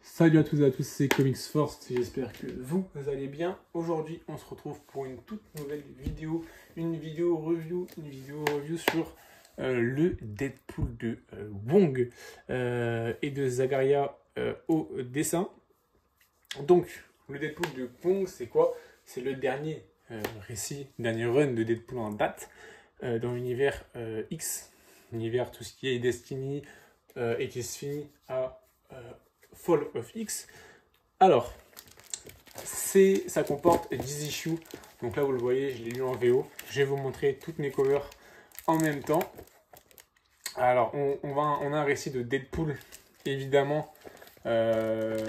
Salut à toutes et à tous, c'est Comics First, j'espère que vous allez bien. Aujourd'hui, on se retrouve pour une toute nouvelle vidéo, une vidéo review sur le Deadpool de Wong et de Zagaria au dessin. Donc, le Deadpool de Wong, c'est quoi? C'est le dernier dernier run de Deadpool en date dans l'univers X, l'univers tout ce qui est Destiny et qui se finit à Fall of X. Alors, ça comporte 10 issues. Donc là, vous le voyez, je l'ai lu en VO. Je vais vous montrer toutes mes covers en même temps. Alors, on a un récit de Deadpool, évidemment. Alors,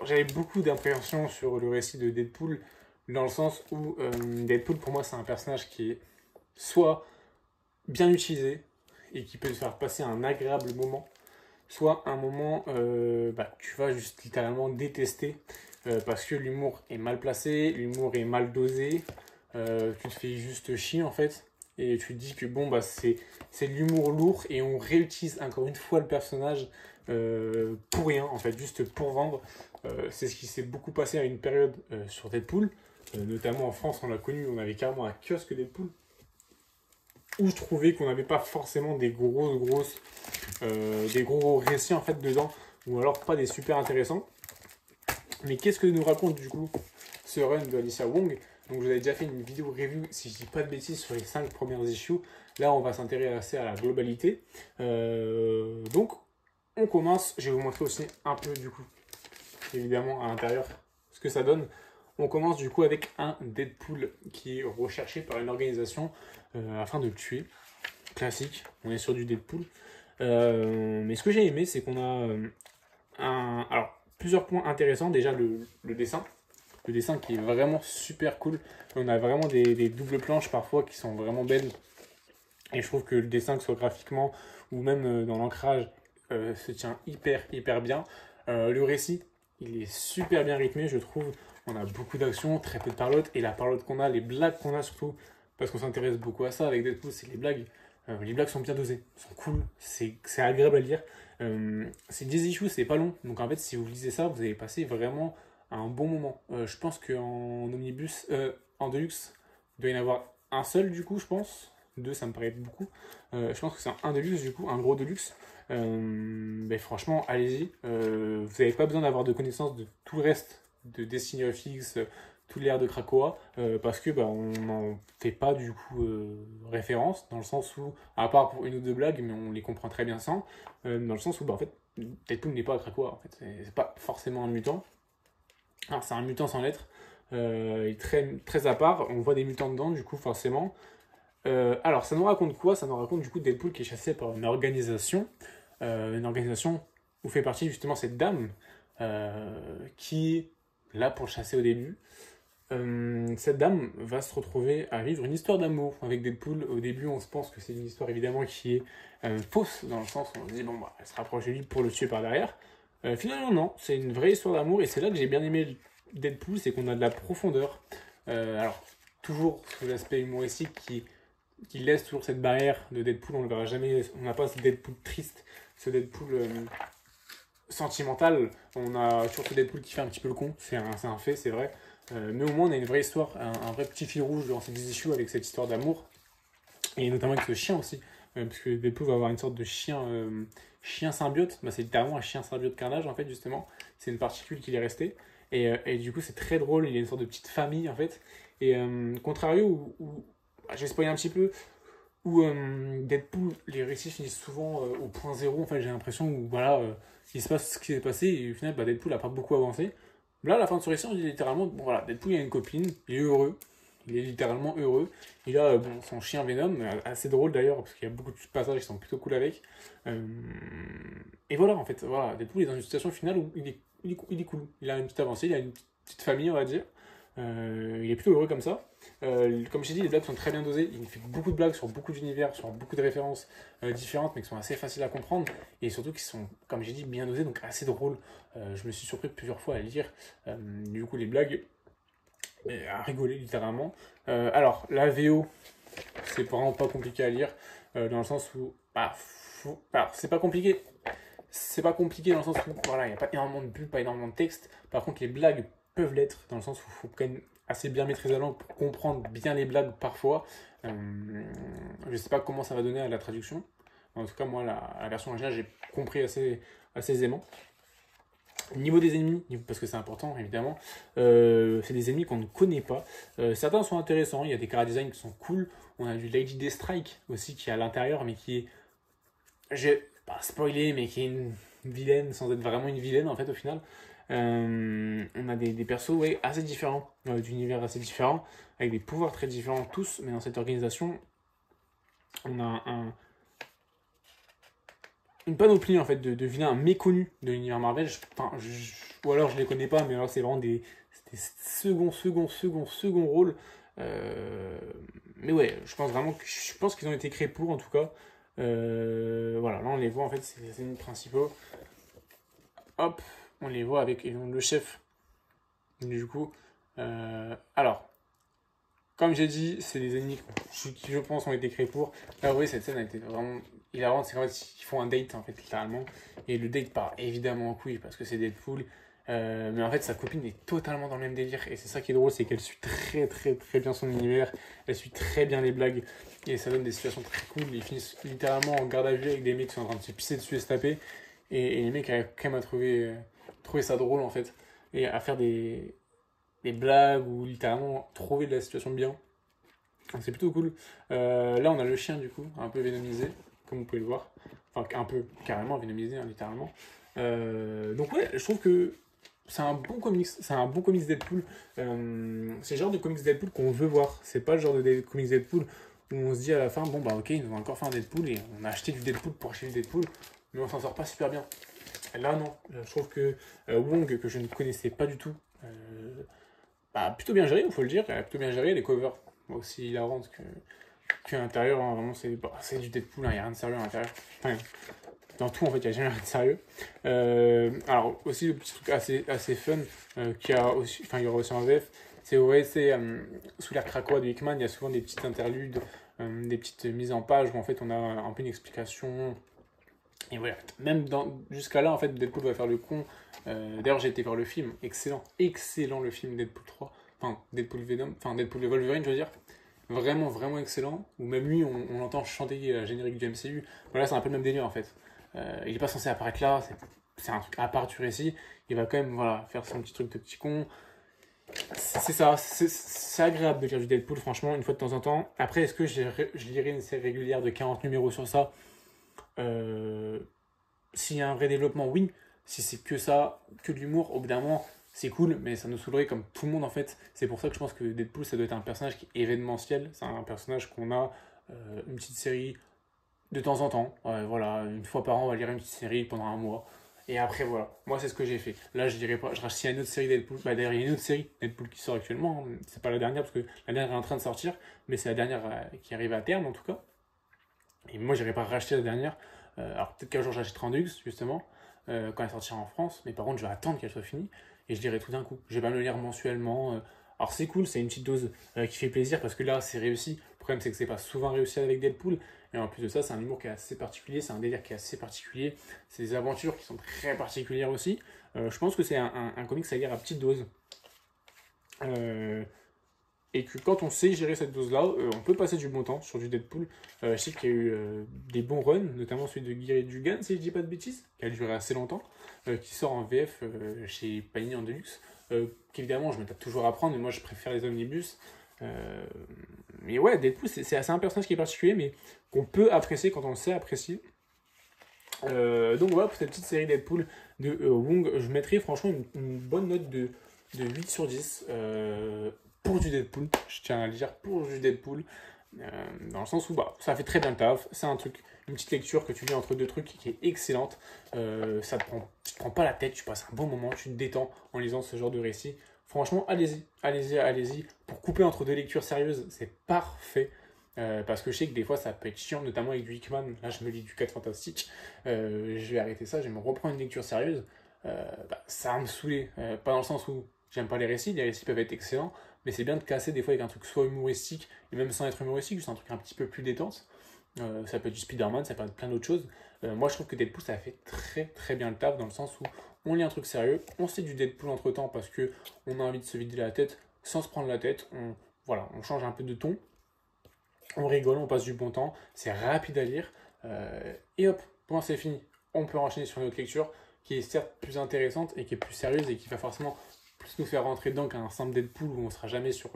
j'avais beaucoup d'appréhension sur le récit de Deadpool, dans le sens où Deadpool, pour moi, c'est un personnage qui est soit bien utilisé et qui peut te faire passer un agréable moment, soit un moment tu vas juste littéralement détester parce que l'humour est mal placé, l'humour est mal dosé, tu te fais juste chier en fait, et tu te dis que bon c'est de l'humour lourd et on réutilise encore une fois le personnage pour rien en fait, juste pour vendre. C'est ce qui s'est beaucoup passé à une période sur Deadpool, notamment en France on l'a connu, on avait carrément un kiosque Deadpool où je trouvais qu'on n'avait pas forcément des gros récits en fait dedans, ou alors pas des super intéressants. Mais qu'est-ce que nous raconte du coup ce run de Alicia Wong? Donc je vous avais déjà fait une vidéo review, si je dis pas de bêtises, sur les 5 premières issues. Là on va s'intéresser à la globalité. Donc on commence, je vais vous montrer aussi un peu du coup, évidemment à l'intérieur, ce que ça donne. On commence du coup avec un Deadpool qui est recherché par une organisation afin de le tuer. Classique, on est sur du Deadpool. Mais ce que j'ai aimé, c'est qu'on a plusieurs points intéressants. Déjà le dessin. Le dessin qui est vraiment super cool. On a vraiment des doubles planches parfois qui sont vraiment belles. Et je trouve que le dessin, que ce soit graphiquement ou même dans l'ancrage, se tient hyper bien. Le récit, il est super bien rythmé, je trouve. On a beaucoup d'action, très peu de parlotte. Et la parlotte qu'on a, les blagues qu'on a surtout, parce qu'on s'intéresse beaucoup à ça avec Deadpool, c'est les blagues. Les blagues sont bien dosées, sont cool, c'est agréable à lire. C'est 10 issues, c'est pas long. Donc en fait, si vous lisez ça, vous allez passer vraiment un bon moment. Je pense qu'en omnibus, en deluxe, il doit y en avoir un seul du coup, je pense. Deux, ça me paraît beaucoup. Je pense que c'est un deluxe du coup, un gros deluxe. Mais franchement, allez-y. Vous n'avez pas besoin d'avoir de connaissances de tout le reste de Destiny of X, tout l'air de Krakoa, parce que on n'en fait pas du coup référence, dans le sens où, à part pour une ou deux blagues, mais on les comprend très bien sans, dans le sens où en fait, Deadpool n'est pas à Krakoa, en fait, c'est pas forcément un mutant. Alors c'est un mutant sans lettres, il est très à part, on voit des mutants dedans, du coup forcément. Alors ça nous raconte quoi? Ça nous raconte du coup Deadpool qui est chassé par une organisation où fait partie justement cette dame qui est là pour le chasser au début. Cette dame va se retrouver à vivre une histoire d'amour avec Deadpool. Au début, on se pense que c'est une histoire évidemment qui est fausse, dans le sens où on se dit, elle se rapproche de lui pour le tuer par derrière. Finalement, non, c'est une vraie histoire d'amour, et c'est là que j'ai bien aimé Deadpool, c'est qu'on a de la profondeur. Alors, toujours sous l'aspect humoristique qui laisse toujours cette barrière de Deadpool, on ne le verra jamais, on n'a pas ce Deadpool triste, ce Deadpool sentimental, on a toujours ce Deadpool qui fait un petit peu le con, c'est un fait, c'est vrai. Mais au moins on a une vraie histoire, un vrai petit fil rouge dans ces 10 issues avec cette histoire d'amour, et notamment avec ce chien aussi, parce que Deadpool va avoir une sorte de chien symbiote. C'est littéralement un chien symbiote carnage en fait, justement, c'est une particule qui est restée, et du coup c'est très drôle, il y a une sorte de petite famille en fait, et contrario où je vais spoiler un petit peu, où Deadpool, les récits finissent souvent au point zéro, en fait j'ai l'impression, où voilà, il se passe ce qui s'est passé, et au final Deadpool n'a pas beaucoup avancé. Là, à la fin de ce récit, on dit littéralement, voilà, Deadpool il a une copine, il est heureux, il est littéralement heureux. Il a son chien Venom, assez drôle d'ailleurs, parce qu'il y a beaucoup de passages qui sont plutôt cool avec. Et voilà, en fait, voilà, Deadpool est dans une situation finale où il est cool. Il a une petite avancée, il a une petite famille, on va dire. Il est plutôt heureux comme ça. Comme je t'ai dit, les blagues sont très bien dosées. Il fait beaucoup de blagues sur beaucoup d'univers, sur beaucoup de références différentes, mais qui sont assez faciles à comprendre. Et surtout qui sont, comme j'ai dit, bien dosées, donc assez drôles. Je me suis surpris plusieurs fois à lire du coup les blagues, à rigoler littéralement. Alors, la VO, c'est vraiment pas compliqué à lire, dans le sens où, alors c'est pas compliqué. c'est pas compliqué dans le sens où voilà, il n'y a pas énormément de bulles, pas énormément de texte. Par contre, les blagues peuvent l'être, dans le sens où il faut quand même assez bien maîtriser la langue pour comprendre bien les blagues parfois. Je sais pas comment ça va donner à la traduction. En tout cas, moi, la version originale, j'ai compris assez aisément. Niveau des ennemis, parce que c'est important évidemment, c'est des ennemis qu'on ne connaît pas. Certains sont intéressants, il y a des chara design qui sont cool. On a du Lady Deathstrike aussi qui est à l'intérieur, mais qui est, je vais pas spoiler, mais qui est une vilaine sans être vraiment une vilaine en fait au final. On a des persos ouais, assez différents, d'univers assez différents, avec des pouvoirs très différents tous, mais dans cette organisation, on a une panoplie en fait de vilains méconnus de l'univers Marvel. Ou alors je les connais pas, mais alors c'est vraiment des second rôles. Mais ouais, je pense qu'ils ont été créés pour en tout cas. Voilà, là on les voit en fait, c'est les ennemis principaux. Hop, on les voit avec le chef. Du coup, alors, comme j'ai dit, c'est des ennemis qui, je pense, ont été créés pour. Là, oui, cette scène a été vraiment hilarante. C'est qu'en fait, ils font un date, en fait, littéralement. Et le date part évidemment en couille parce que c'est Deadpool. Mais en fait, sa copine est totalement dans le même délire. Et c'est ça qui est drôle, c'est qu'elle suit très bien son univers. Elle suit très bien les blagues. Et ça donne des situations très cool. Ils finissent littéralement en garde à vue avec des mecs qui sont en train de se pisser dessus et se taper. Et les mecs arrivent quand même à trouver ça drôle, en fait. Et à faire des blagues ou littéralement trouver de la situation bien. Donc c'est plutôt cool. Là, on a le chien, du coup, un peu vénomisé, comme vous pouvez le voir. Enfin, un peu carrément vénomisé, hein, littéralement. Donc ouais, je trouve que c'est un bon comics. C'est un bon comics Deadpool. C'est le genre de comics Deadpool qu'on veut voir. C'est pas le genre de comics Deadpool où on se dit à la fin, bon bah ok, ils nous ont encore fait un Deadpool et on a acheté du Deadpool pour acheter du Deadpool, mais on s'en sort pas super bien. Là, non. Je trouve que Wong, que je ne connaissais pas du tout, plutôt bien géré, il faut le dire. Plutôt bien géré, les covers aussi hilarantes que l'intérieur. Hein, vraiment, c'est du Deadpool, il n'y a rien de sérieux à l'intérieur. Enfin, dans tout, en fait, il n'y a jamais rien de sérieux. Alors, aussi, le petit truc assez fun qu'il y a aussi, enfin, il y aura aussi en VF, c'est sous l'air Krakoa de Hickman, il y a souvent des petites interludes, des petites mises en page où en fait on a un peu une explication. Et voilà, même jusqu'à là, en fait, Deadpool va faire le con. D'ailleurs, j'ai été voir le film, excellent le film Deadpool 3, enfin Deadpool Venom, enfin Deadpool et Wolverine, je veux dire. Vraiment excellent. Ou même lui, on l'entend chanter la générique du MCU. Voilà, c'est un peu le même délire en fait. Il n'est pas censé apparaître là, c'est un truc à part du récit. Il va quand même voilà, faire son petit truc de petit con. C'est ça, c'est agréable de lire du Deadpool, franchement, une fois de temps en temps. Après, est-ce que je lirai une série régulière de 40 numéros sur ça? S'il y a un vrai développement, oui. Si c'est que ça, que de l'humour, au bout d'un moment, c'est cool, mais ça nous saoulerait comme tout le monde en fait. C'est pour ça que je pense que Deadpool, ça doit être un personnage qui est événementiel. C'est un personnage qu'on a une petite série de temps en temps. Voilà, une fois par an, on va lire une petite série pendant un mois. Et après, voilà. Moi, c'est ce que j'ai fait. Là, je dirais pas. Je rachète une autre série Deadpool. D'ailleurs, il y a une autre série Deadpool qui sort actuellement. C'est pas la dernière, parce que la dernière est en train de sortir. Mais c'est la dernière qui arrive à terme, en tout cas. Et moi, j'irai pas racheter la dernière. Alors, peut-être qu'un jour, j'achèterai en luxe, justement, quand elle sortira en France. Mais par contre, je vais attendre qu'elle soit finie. Et je lirai tout d'un coup. Je vais pas me le lire mensuellement. Alors, c'est cool, c'est une petite dose qui fait plaisir, parce que là, c'est réussi. Le problème, c'est que c'est pas souvent réussi avec Deadpool. Et en plus de ça, c'est un humour qui est assez particulier, c'est un délire qui est assez particulier. C'est des aventures qui sont très particulières aussi. Je pense que c'est un comics à lire à petite dose. Et que quand on sait gérer cette dose-là, on peut passer du bon temps sur du Deadpool. Je sais qu'il y a eu des bons runs, notamment celui de Guy Dugan, si je dis pas de bêtises, qui a duré assez longtemps, qui sort en VF chez Panini en Deluxe. Qu'évidemment, je me tape toujours à prendre, mais moi je préfère les omnibus. Mais ouais, Deadpool, c'est assez un personnage qui est particulier, mais qu'on peut apprécier quand on le sait apprécier. Donc voilà, pour cette petite série Deadpool de Wong, je mettrai franchement une bonne note de 8 sur 10 pour du Deadpool. Je tiens à le dire, pour du Deadpool. Dans le sens où ça fait très bien le taf. C'est un truc, une petite lecture que tu lis entre deux trucs qui est excellente. Tu te prends pas la tête, tu passes un bon moment, tu te détends en lisant ce genre de récit. Franchement, allez-y. Pour couper entre deux lectures sérieuses, c'est parfait. Parce que je sais que des fois ça peut être chiant, notamment avec du Hickman. Là, je me lis du 4 Fantastique. Je vais arrêter ça, je vais me reprendre une lecture sérieuse. Ça va me saouler. Pas dans le sens où j'aime pas les récits peuvent être excellents, mais c'est bien de casser des fois avec un truc soit humoristique, et même sans être humoristique, juste un truc un petit peu plus détente. ça peut être du Spider-Man, ça peut être plein d'autres choses. Moi, je trouve que Deadpool, ça a fait très très bien le taf dans le sens où on lit un truc sérieux, on sait du Deadpool entre temps parce que on a envie de se vider la tête sans se prendre la tête. Voilà, on change un peu de ton, on rigole, on passe du bon temps, c'est rapide à lire. Et hop, point, c'est fini. On peut enchaîner sur une autre lecture qui est certes plus intéressante et qui est plus sérieuse et qui va forcément plus nous faire rentrer dedans qu'un simple Deadpool où on ne sera jamais sur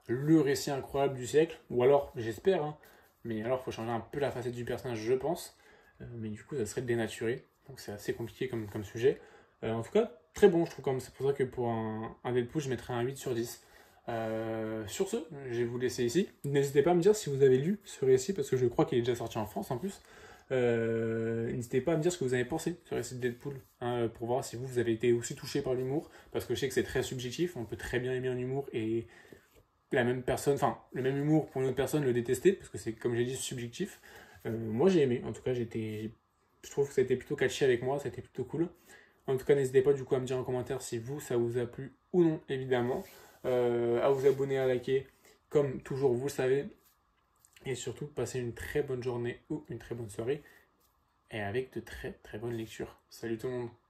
le récit incroyable du siècle. Ou alors, j'espère, hein, mais alors il faut changer un peu la facette du personnage, je pense. Mais du coup, ça serait dénaturé. Donc c'est assez compliqué comme sujet. En tout cas, très bon, je trouve. Comme c'est pour ça que pour un Deadpool, je mettrais un 8 sur 10. Sur ce, je vais vous laisser ici. N'hésitez pas à me dire si vous avez lu ce récit, parce que je crois qu'il est déjà sorti en France en plus. N'hésitez pas à me dire ce que vous avez pensé sur le récit de Deadpool, hein, pour voir si vous avez été aussi touché par l'humour, parce que je sais que c'est très subjectif, on peut très bien aimer un humour et la même personne, enfin le même humour pour une autre personne le détester, parce que c'est comme j'ai dit subjectif. Moi j'ai aimé, en tout cas je trouve que ça a été plutôt catchy avec moi, ça a été plutôt cool. En tout cas, n'hésitez pas du coup à me dire en commentaire si vous, ça vous a plu ou non, évidemment. À vous abonner, à liker, comme toujours, vous le savez. Et surtout, passez une très bonne journée ou une très bonne soirée. Et avec de très très bonnes lectures. Salut tout le monde!